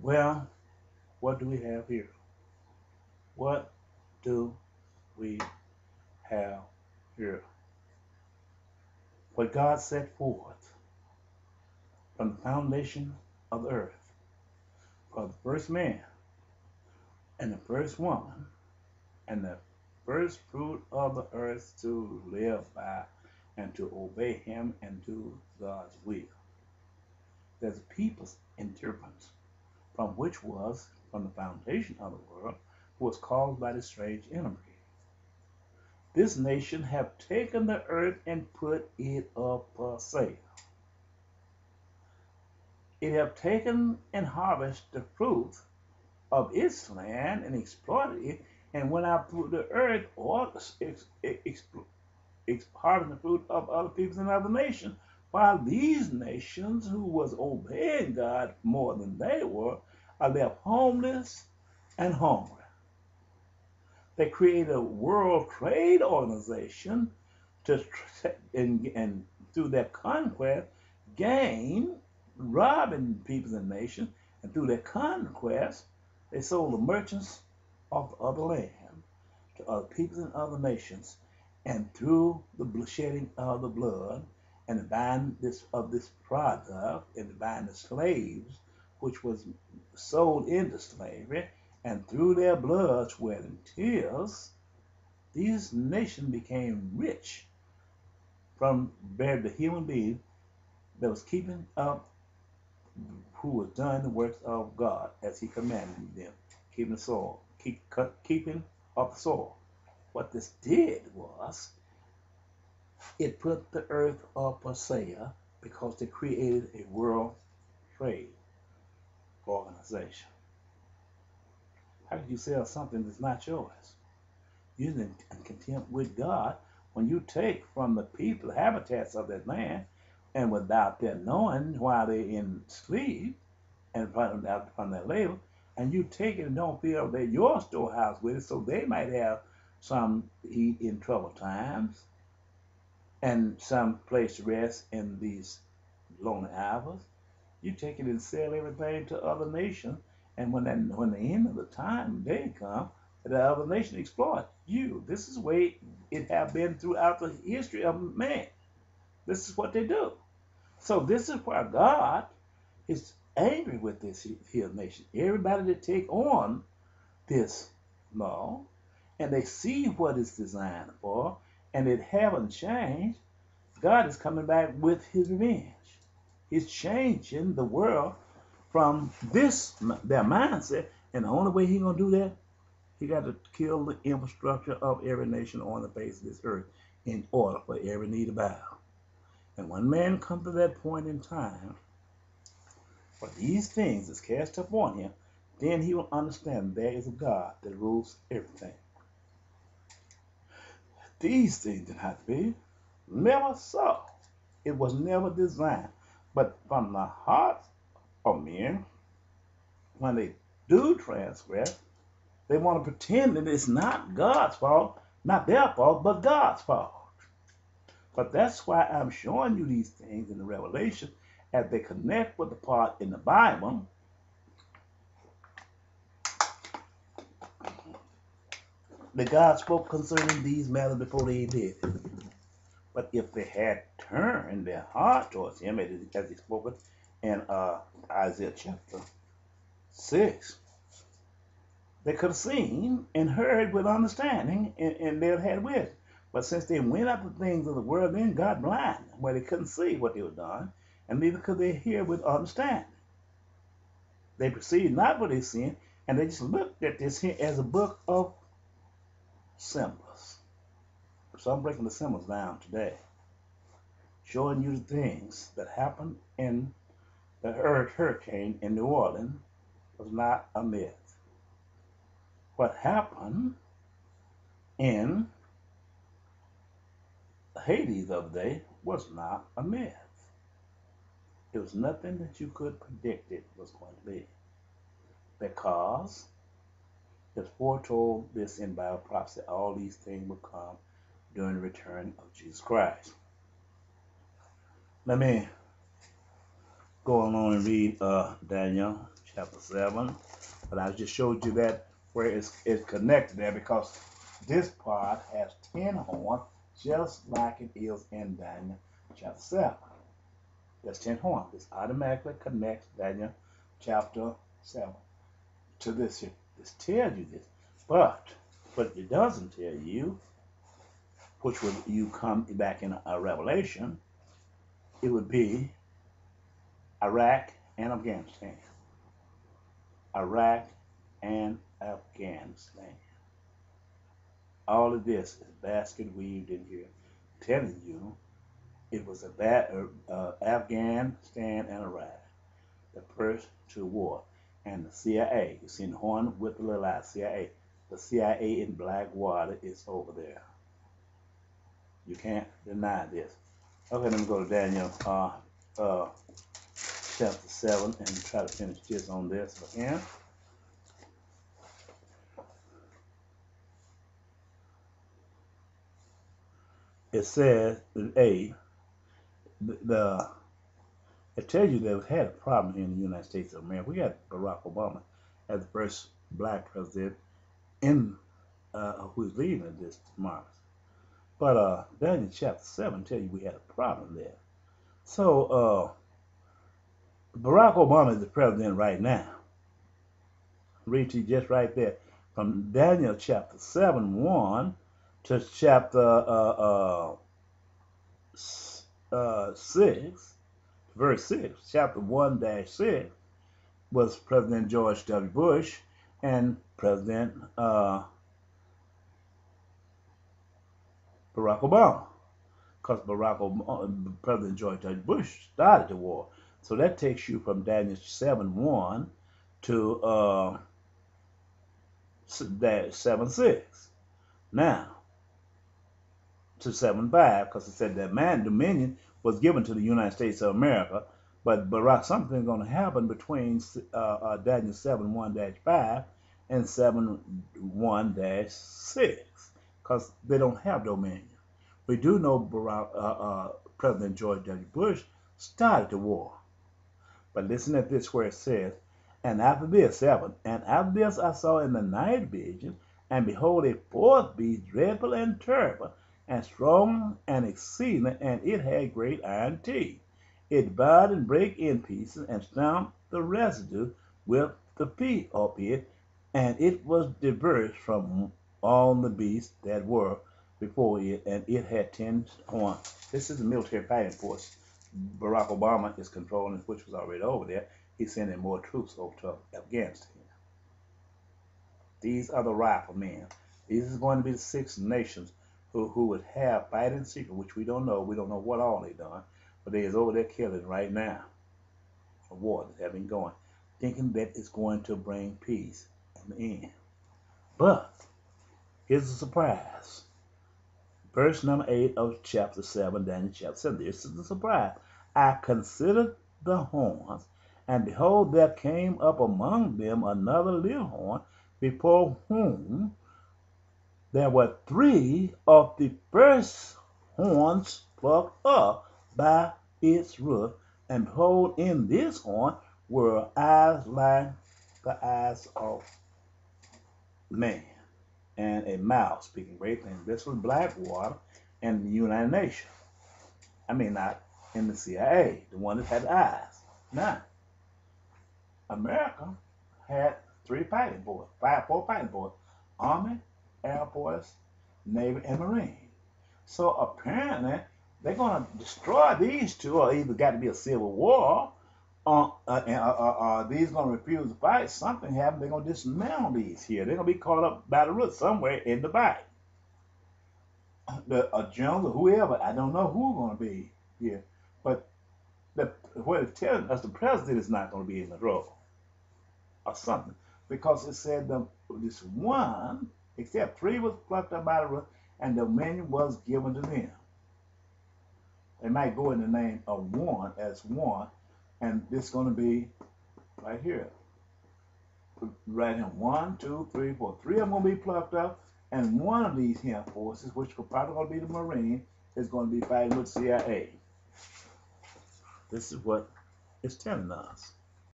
Well, what do we have here? What do we have here? What God set forth from the foundation of the earth for the first man and the first woman and the first fruit of the earth to live by and to obey him and do God's will. There's a people's interference from which was from the foundation of the world was caused by the strange enemy. This nation have taken the earth and put it up for sale. It have taken and harvested the fruit of its land and exploited it and went out through the earth or harvesting the fruit of other peoples and other nations. While these nations who was obeying God more than they were are left homeless and hungry. They created a world trade organization to and through their conquest gain robbing peoples and nations, and through their conquest they sold the merchants of the other land to other peoples and other nations, and through the shedding of the blood and the buying of this product and the buying the slaves which was sold into slavery, and through their blood, sweat, and tears, these nations became rich from the human being that was keeping up, who was doing the works of God as He commanded them, keeping the soil, keeping up the soil. What this did was it put the earth up for sale because they created a world trade organization. How could you sell something that's not yours? You're in contempt with God when you take from the people habitats of that land and without their knowing while they're in sleep and from their labor, and you take it and don't feel they're your storehouse with it, so they might have some eat in troubled times and some place to rest in these lonely hours. You take it and sell everything to other nations, and when the end of the time day come, the other nation exploit you. This is the way it have been throughout the history of man. This is what they do. So this is why God is angry with this here nation. Everybody that take on this law and they see what it's designed for and it haven't changed, God is coming back with his revenge. He's changing the world from their mindset, and the only way he's gonna do that, he got to kill the infrastructure of every nation on the face of this earth in order for every knee to bow. And when man comes to that point in time, for these things is cast upon him, then he will understand there is a God that rules everything. These things did not be, never so. It was never designed. But from the hearts of men, when they do transgress, they want to pretend that it's not God's fault, not their fault, but God's fault. But that's why I'm showing you these things in the Revelation as they connect with the part in the Bible that God spoke concerning these matters before they did. But if they had turned their heart towards him, as he spoke in Isaiah chapter 6, they could have seen and heard with understanding, and they'd had wisdom. But since they went after things of the world, then God blinded, where they couldn't see what they were doing, and neither could they hear with understanding. They perceived not what they seen, and they just looked at this here as a book of symbols. So I'm breaking the symbols down today, showing you the things that happened in the hurricane in New Orleans was not a myth. What happened in Haiti the other day was not a myth. It was nothing that you could predict it was going to be, because it's foretold this in Bible prophecy. All these things will come during the return of Jesus Christ. Let me go along and read Daniel chapter 7. But I just showed you that where it's connected there, because this part has 10 horns, just like it is in Daniel chapter 7. That's 10 horns. This automatically connects Daniel chapter 7 to this here. This tells you this. But what it doesn't tell you, which would you come back in a Revelation, it would be Iraq and Afghanistan. Iraq and Afghanistan. All of this is basket weaved in here, telling you it was Afghanistan and Iraq, the first two war. And the CIA, you see the horn with the little eye, CIA. The CIA in black water is over there. You can't deny this. Okay, let me go to Daniel chapter 7 and try to finish this on this if I can. It says, it tells you that we had a problem here in the United States of America. We had Barack Obama as the first black president in who's leading this tomorrow. But Daniel chapter 7 tells you we had a problem there. So Barack Obama is the president right now. Read to you just right there from Daniel chapter 7:1 to chapter 6, verse 6. Chapter 1-6 was President George W. Bush and President Barack Obama, because President George W. Bush started the war. So that takes you from Daniel 7:1 to 7:6. Now to 7:5, because it said that man dominion was given to the United States of America. But Barack, something's going to happen between Daniel 7:1-5 and 7:1-6, because they don't have dominion. We do know President George W. Bush started the war. But listen at this where it says, and after this, 7, and after this I saw in the night vision, and behold, a fourth beast, dreadful and terrible, and strong and exceeding, and it had great iron teeth. It devoured and brake in pieces, and stamped the residue with the feet of it, and it was diverse from all the beasts that were before it, and it had 10 horns. This is the military fighting force Barack Obama is controlling, which was already over there. He's sending more troops over to Afghanistan. These are the riflemen. These is going to be the 6 nations who would have fighting secret, which we don't know. We don't know what all they done, but they is over there killing right now. A war that's having going, thinking that it's going to bring peace in the end. But here's a surprise. Verse number 8 of chapter 7, Daniel chapter 7. This is the surprise. I considered the horns, and behold, there came up among them another little horn, before whom there were 3 of the first horns plucked up by its root, and behold, in this horn were eyes like the eyes of man, and a mouth speaking great things. This was Blackwater and the United Nations. I mean, not in the CIA, the one that had eyes. Now, America had 3 fighting forces, 4 fighting forces: Army, Air Force, Navy, and Marine. So apparently, they're going to destroy these 2, or either got to be a civil war, these going to refuse to fight. Something happened. They're going to dismantle these here. They're going to be caught up by the root somewhere in the fight. The generals or whoever, I don't know who's going to be here, but what it's telling us, the president is not going to be in the role or something, because it said this one, except 3 was plucked up by the root, and dominion was given to them. They might go in the name of one as one, and this is going to be right here. Right here, 1, 2, 3, 4. 3 of them going to be plucked up, and one of these here forces, which could probably going to be the Marine, is going to be fighting with CIA. This is what it's telling us.